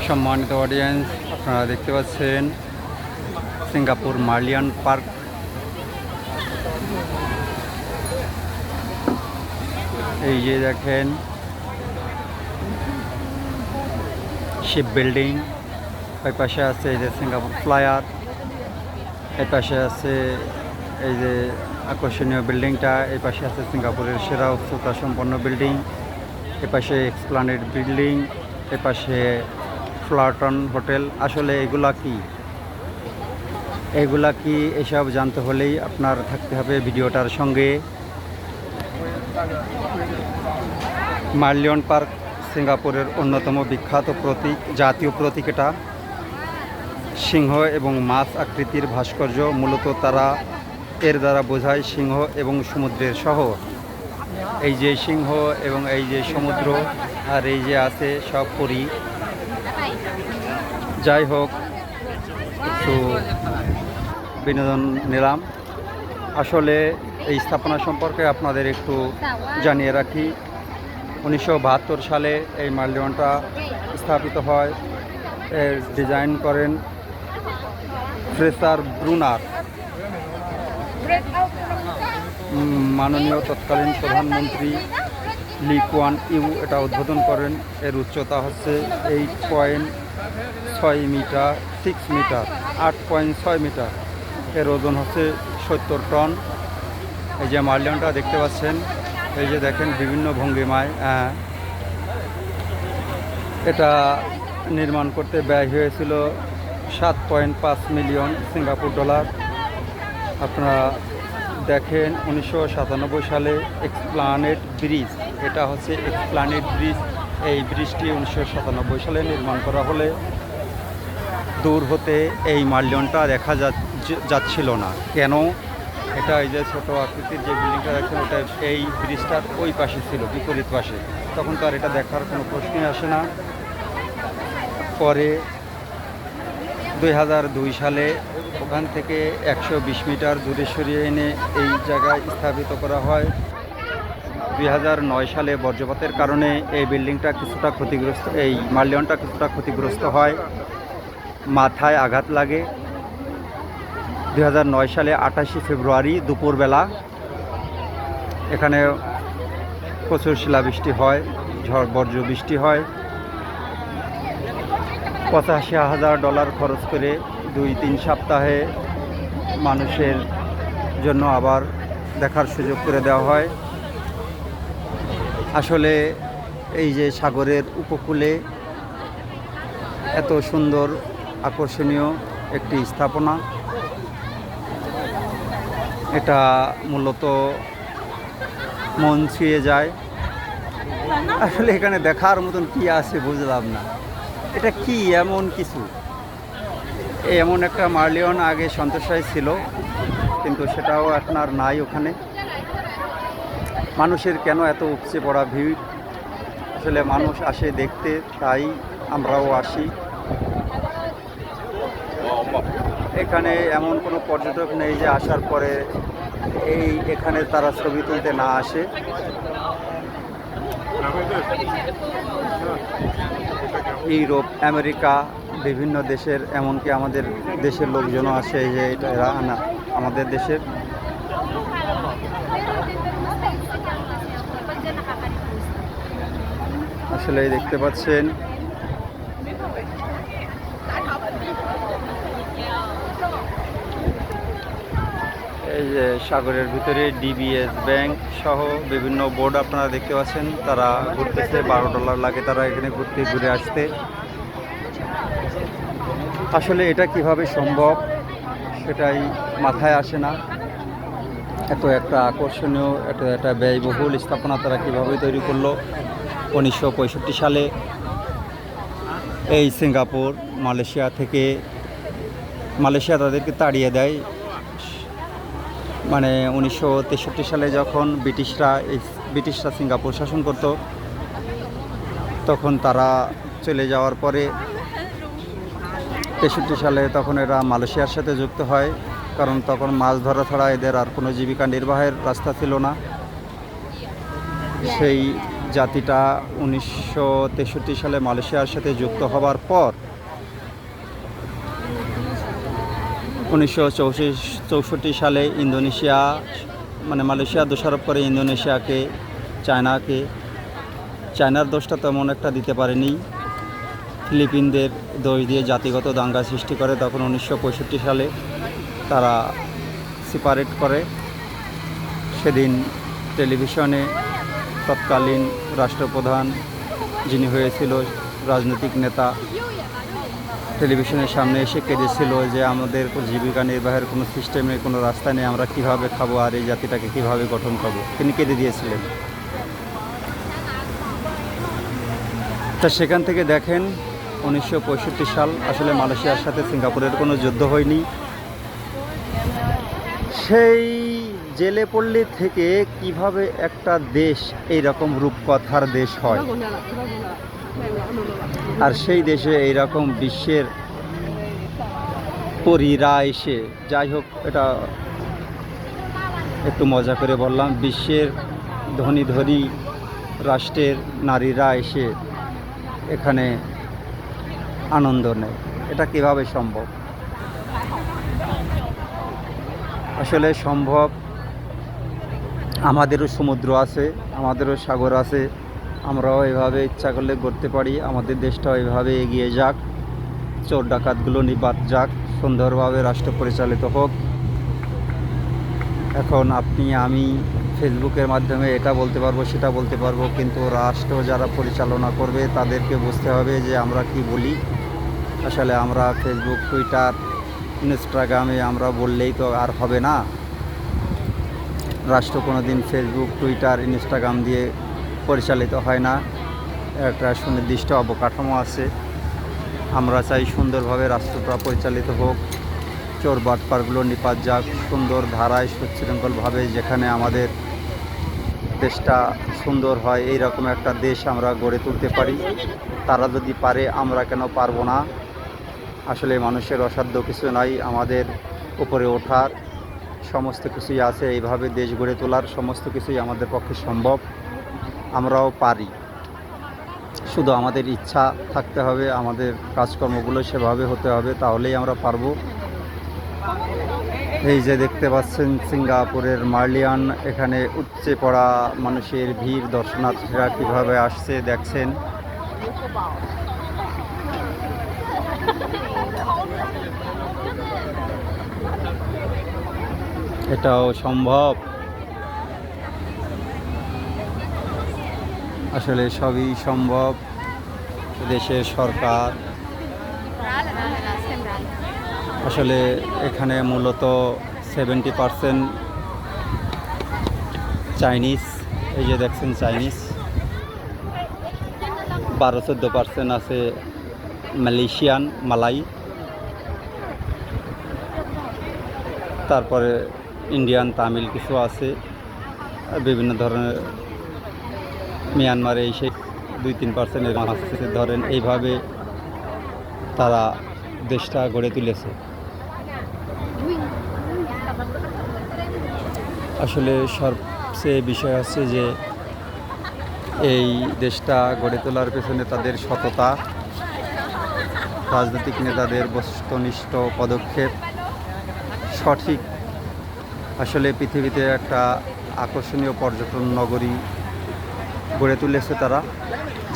সম্মানিত অডিয়েন্স, আপনারা দেখতে পাচ্ছেন সিঙ্গাপুর মার্লিয়ান পার্ক। এই যে দেখেন শিপ বিল্ডিং, ওই পাশে আছে এই যে সিঙ্গাপুর ফ্লায়ার, এই পাশে আছে এই যে আকর্ষণীয় বিল্ডিংটা, এই পাশে আছে সিঙ্গাপুরের সেরা উচ্চতা সম্পন্ন বিল্ডিং, এ পাশে এক্সপ্লানেড বিল্ডিং, এ পাশে ফ্লাটন হোটেল। আসলে এগুলা কি এসব জানতে হলেই আপনার থাকতে হবে ভিডিওটার সঙ্গে। মার্লিয়ন পার্ক সিঙ্গাপুরের অন্যতম বিখ্যাত প্রতীক, জাতীয় প্রতীক। এটা সিংহ এবং মাছ আকৃতির ভাস্কর্য, মূলত তারা এর দ্বারা বোঝায় সিংহ এবং সমুদ্রের শহর। এই যে সিংহ এবং এই যে সমুদ্র আর এই যে আছে সব পরি। যাই হোক, একটু বিনোদন নিলাম। আসলে এই স্থাপনা সম্পর্কে আপনাদের একটু জানিয়ে রাখি। 1972 সালে এই মার্লিয়নটা স্থাপিত হয়। এর ডিজাইন করেন ফ্রেসার ব্রুনার। মাননীয় তৎকালীন প্রধানমন্ত্রী লি কুয়ান ইউ এটা উদ্বোধন করেন। এর উচ্চতা হচ্ছে 8.6 মিটার, 8.6 মিটার। এর ওজন হচ্ছে 70 টন। এই যে মার্লিয়নটা দেখতে পাচ্ছেন, এই যে দেখেন বিভিন্ন ভঙ্গিমায়। এটা নির্মাণ করতে ব্যয় হয়েছিল 7.5 মিলিয়ন সিঙ্গাপুর ডলার। আপনারা দেখেন 1997 সালে এক্সপ্লানেড ব্রিজ, এটা হচ্ছে এক্সপ্লানেড ব্রিজ। এই ব্রিজটি 1997 সালে নির্মাণ করা হলে দূর হতে এই মার্লিয়নটা দেখা যাচ্ছিল না। কেন? এটা এই যে ছোটো আকৃতির যে বিল্ডিংটা দেখছেন, ওটা এই ব্রিজটার ওই পাশে ছিল, বিপরীত পাশে। তখন তো আর এটা দেখার কোনো প্রশ্নই আসে না। পরে 2002 সালে ওখান থেকে 120 মিটার দূরে সরিয়ে এনে এই জায়গায় স্থাপিত করা হয়। 2009 সালে বজ্রপাতের কারণে এই বিল্ডিংটা কিছুটা ক্ষতিগ্রস্ত, এই মার্লিয়নটা কিছুটা ক্ষতিগ্রস্ত হয়, মাথায় আঘাত লাগে। 2009 সালে 28 ফেব্রুয়ারি দুপুরবেলা এখানে প্রচুর শিলাবৃষ্টি হয়, ঝড় বজ্র বৃষ্টি হয়। $85,000 খরচ করে 2-3 সপ্তাহে মানুষের জন্য আবার দেখার সুযোগ করে দেওয়া হয়। আসলে এই যে সাগরের উপকূলে এত সুন্দর আকর্ষণীয় একটি স্থাপনা, এটা মূলত মন ছুঁয়ে যায়। আসলে এখানে দেখার মতন কি আছে বুঝলাম না, এটা কি এমন কিছু। এমন একটা মার্লিয়ন আগে সন্তোষায় ছিল, কিন্তু সেটাও এখন আর নাই ওখানে। মানুষের কেন এত উপচে পড়া ভিড়? আসলে মানুষ আসে দেখতে, তাই আমরাও আসি। এখানে এমন কোনো পর্যটক নেই যে আসার পরে এখানে তারা ছবি তুলতে না আসে। ইউরোপ, আমেরিকা, বিভিন্ন দেশের, এমনকি আমাদের দেশের লোকজনও আসে যে এটা আমাদের দেশের। আসলে দেখতে পাচ্ছেন এই যে সাগরের ভিতরে ডিবিএস ব্যাংক সহ বিভিন্ন বোর্ড আপনারা দেখতে পাচ্ছেন। তারা ঘুরতেছে, $12 লাগে তারা এখানে ঘুরে আসতে। আসলে এটা কিভাবে সম্ভব সেটাই মাথায় আসে না। এত একটা আকর্ষণীয়, এত একটা ব্যয়বহুল স্থাপনা তারা কীভাবে তৈরি করলো। 1965 সালে এই সিঙ্গাপুর মালয়েশিয়া তাদেরকে তাড়িয়ে দেয়। মানে 1963 সালে যখন ব্রিটিশরা সিঙ্গাপুর শাসন করত, তখন তারা চলে যাওয়ার পরে 63 সালে তখন এরা মালয়েশিয়ার সাথে যুক্ত হয়, কারণ তখন মাছ ধরা ছাড়া এদের আর কোনো জীবিকা নির্বাহের রাস্তা ছিল না। সেই জাতিটা 1963 সালে মালয়েশিয়ার সাথে যুক্ত হবার পর 1964 সালে ইন্দোনেশিয়া মানে মালয়েশিয়া দোষারোপ করে ইন্দোনেশিয়াকে, চায়নার দোষটা তেমন একটা দিতে পারেনি, ফিলিপিনদের দোষ দিয়ে জাতিগত দাঙ্গা সৃষ্টি করে। তখন 1965 সালে তারা সেপারেট করে। সেদিন টেলিভিশনে তৎকালীন রাষ্ট্রপ্রধান যিনি হয়েছিল রাজনৈতিক নেতা টেলিভিশনের সামনে এসে কেঁদেছিল যে আমাদের জীবিকা নির্বাহের কোনো সিস্টেমে কোনো রাস্তা নেই, আমরা কিভাবে খাবো আর এই জাতিটাকে কিভাবে গঠন করবো, তিনি কেঁদে দিয়েছিলেন। তা সেখান থেকে দেখেন 1965 সাল আসলে মালয়েশিয়ার সাথে সিঙ্গাপুরের কোনো যুদ্ধ হয়নি। সেই জেলে পল্লী থেকে কিভাবে একটা দেশ এই রকম রূপকথার দেশ হয়, আর সেই দেশে এইরকম বিশ্বের পরীরা এসে, যাই হোক এটা একটু মজা করে বললাম, বিশ্বের ধনী ধনী রাষ্ট্রের নারীরা এসে এখানে আনন্দ নেয়, এটা কিভাবে সম্ভব? আসলে সম্ভব। আমাদেরও সমুদ্র আছে, আমাদেরও সাগর আছে, আমরাও এভাবে ইচ্ছা করলে করতে পারি। আমাদের দেশটাও এভাবে এগিয়ে যাক, চোর ডাকাতগুলো নিপাত যাক, সুন্দরভাবে রাষ্ট্র পরিচালিত হোক। এখন আপনি আমি ফেসবুকের মাধ্যমে এটা বলতে পারবো সেটা বলতে পারবো, কিন্তু রাষ্ট্র যারা পরিচালনা করবে তাদেরকে বুঝতে হবে যে আমরা কি বলি। আসলে আমরা ফেসবুক, টুইটার, ইনস্টাগ্রামে আমরা বললেই তো আর হবে না। রাষ্ট্র কোনো দিন ফেসবুক, টুইটার, ইনস্টাগ্রাম দিয়ে পরিচালিত হয় না। একটা সুনির্দিষ্ট অবকাঠামো আছে। আমরা চাই সুন্দরভাবে রাষ্ট্রটা পরিচালিত হোক, চোর বাটপারগুলো নিপাত যাক, সুন্দর ধারায় সুশৃঙ্খলভাবে, যেখানে আমাদের দেশটা সুন্দর হয়, এই রকম একটা দেশ আমরা গড়ে তুলতে পারি। তারা যদি পারে, আমরা কেন পারবো না? আসলে মানুষের অসাধ্য কিছু নাই, আমাদের উপরে ওঠার সমস্ত কিছুই আছে। এইভাবে দেশ গড়ে তোলার সমস্ত কিছুই আমাদের পক্ষে সম্ভব, আমরাও পারি। শুধু আমাদের ইচ্ছা থাকতে হবে, আমাদের কাজকর্মগুলো সেভাবে হতে হবে, তাহলেই আমরা পারবো। এই যে দেখতে পাচ্ছেন সিঙ্গাপুরের মার্লিয়ান, এখানে উপচে পড়া মানুষের ভিড়, দর্শনার্থীরা কীভাবে আসছে দেখছেন। এটাও সম্ভব। আসলে সবই সম্ভব। দেশের সরকার আসলে এখানে মূলত 70% চাইনিজ। এই যে দেখছেন চাইনিজ, 12-14% আছে মালয়েশিয়ান, মালাই, তারপরে ইন্ডিয়ান, তামিল কিছু আছে, বিভিন্ন ধরনের মিয়ানমারে সেই 2-3% আছে। ধরেন এইভাবে তারা দেশটা গড়ে তুলেছে। আসলে সবচেয়ে বিষয় আছে যে এই দেশটা গড়ে তোলার পেছনে তাদের সততা, রাজনৈতিক নেতাদের বস্তুনিষ্ঠ পদক্ষেপ সঠিক। আসলে পৃথিবীতে একটা আকর্ষণীয় পর্যটন নগরী গড়ে তুলেছে তারা,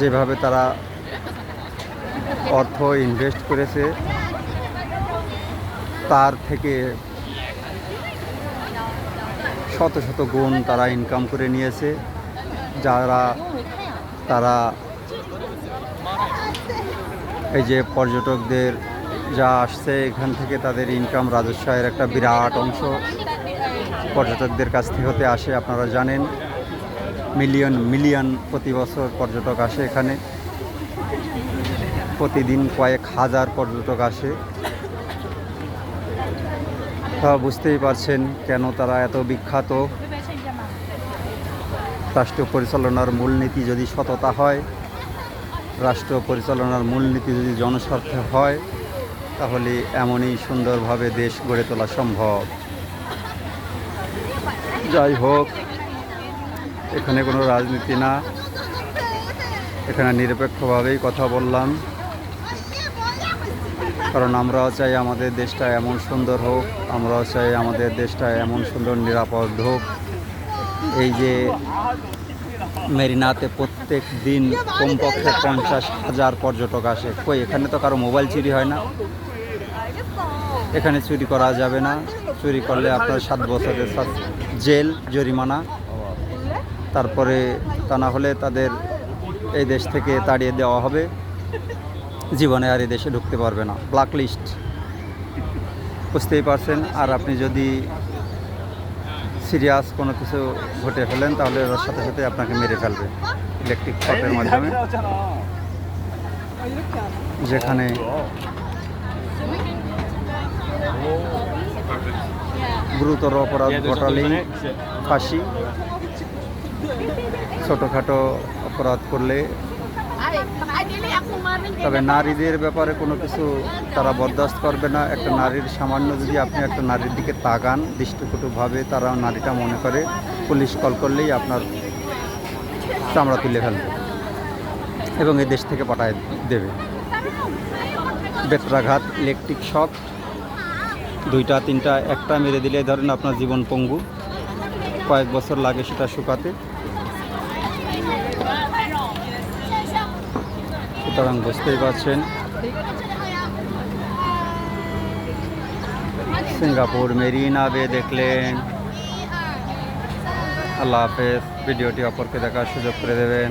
যেভাবে তারা অর্থ ইনভেস্ট করেছে তার থেকে শত শত গুণ তারা ইনকাম করে নিয়েছে। তারা এই যে পর্যটকদের যা আসছে এখান থেকে তাদের ইনকাম, রাজস্ব এর একটা বিরাট অংশ পর্যটকদের কাছ থেকে হতে আসে। আপনারা জানেন মিলিয়ন মিলিয়ন প্রতি বছর পর্যটক আসে এখানে, প্রতিদিন কয়েক হাজার পর্যটক আসে। তা বুঝতেই পারছেন কেন তারা এত বিখ্যাত। রাষ্ট্র পরিচালনার মূলনীতি যদি সততা হয়, রাষ্ট্র পরিচালনার মূলনীতি যদি জনস্বার্থে হয়, তাহলে এমনই সুন্দরভাবে দেশ গড়ে তোলা সম্ভব। যাই হোক, এখানে কোনো রাজনীতি না, এখানে নিরপেক্ষভাবেই কথা বললাম, কারণ আমরাও চাই আমাদের দেশটা এমন সুন্দর হোক, আমরাও চাই আমাদের দেশটা এমন সুন্দর নিরাপদ হোক। এই যে মেরিনাতে প্রত্যেক দিন কমপক্ষে 50,000 পর্যটক আসে, কই এখানে তো কারো মোবাইল চুরি হয় না, এখানে চুরি করা যাবে না। চুরি করলে আপনার 7 বছরের জেল, জরিমানা, তারপরে তা না হলে তাদের এই দেশ থেকে তাড়িয়ে দেওয়া হবে, জীবনে আর এই দেশে ঢুকতে পারবে না, ব্ল্যাক লিস্ট, বুঝতেই পারছেন। আর আপনি যদি সিরিয়াস কোনো কিছু ঘটে ফেলেন তাহলে ওর সাথে সাথে আপনাকে মেরে ফেলবে ইলেকট্রিক শকের মাধ্যমে। যেখানে গুরুতর অপরাধ ঘটালেই ফাঁসি, ছোটোখাটো অপরাধ করলে, তবে নারীদের ব্যাপারে কোনো কিছু তারা বরদাস্ত করবে না। একটা নারীর সামান্য যদি আপনি একটা নারীর দিকে তাকান দৃষ্টিকটুভাবে, তারা নারীটা মনে করে পুলিশ কল করলেই আপনার চামড়া তুলে ফেলবে এবং এই দেশ থেকে পাঠায় দেবে। বেত্রাঘাত, ইলেকট্রিক শক, 2টা 3টা, একটা মেরে দিলে ধরেন আপনার জীবন পঙ্গু, কয়েক বছর লাগে সেটা শুকাতে। সুতরাং বুঝতেই পারছেন সিঙ্গাপুর মেরিনা বে দেখলেন। আল্লাহ হাফেজ। ভিডিওটি অপরকে দেখার সুযোগ করে দেবেন।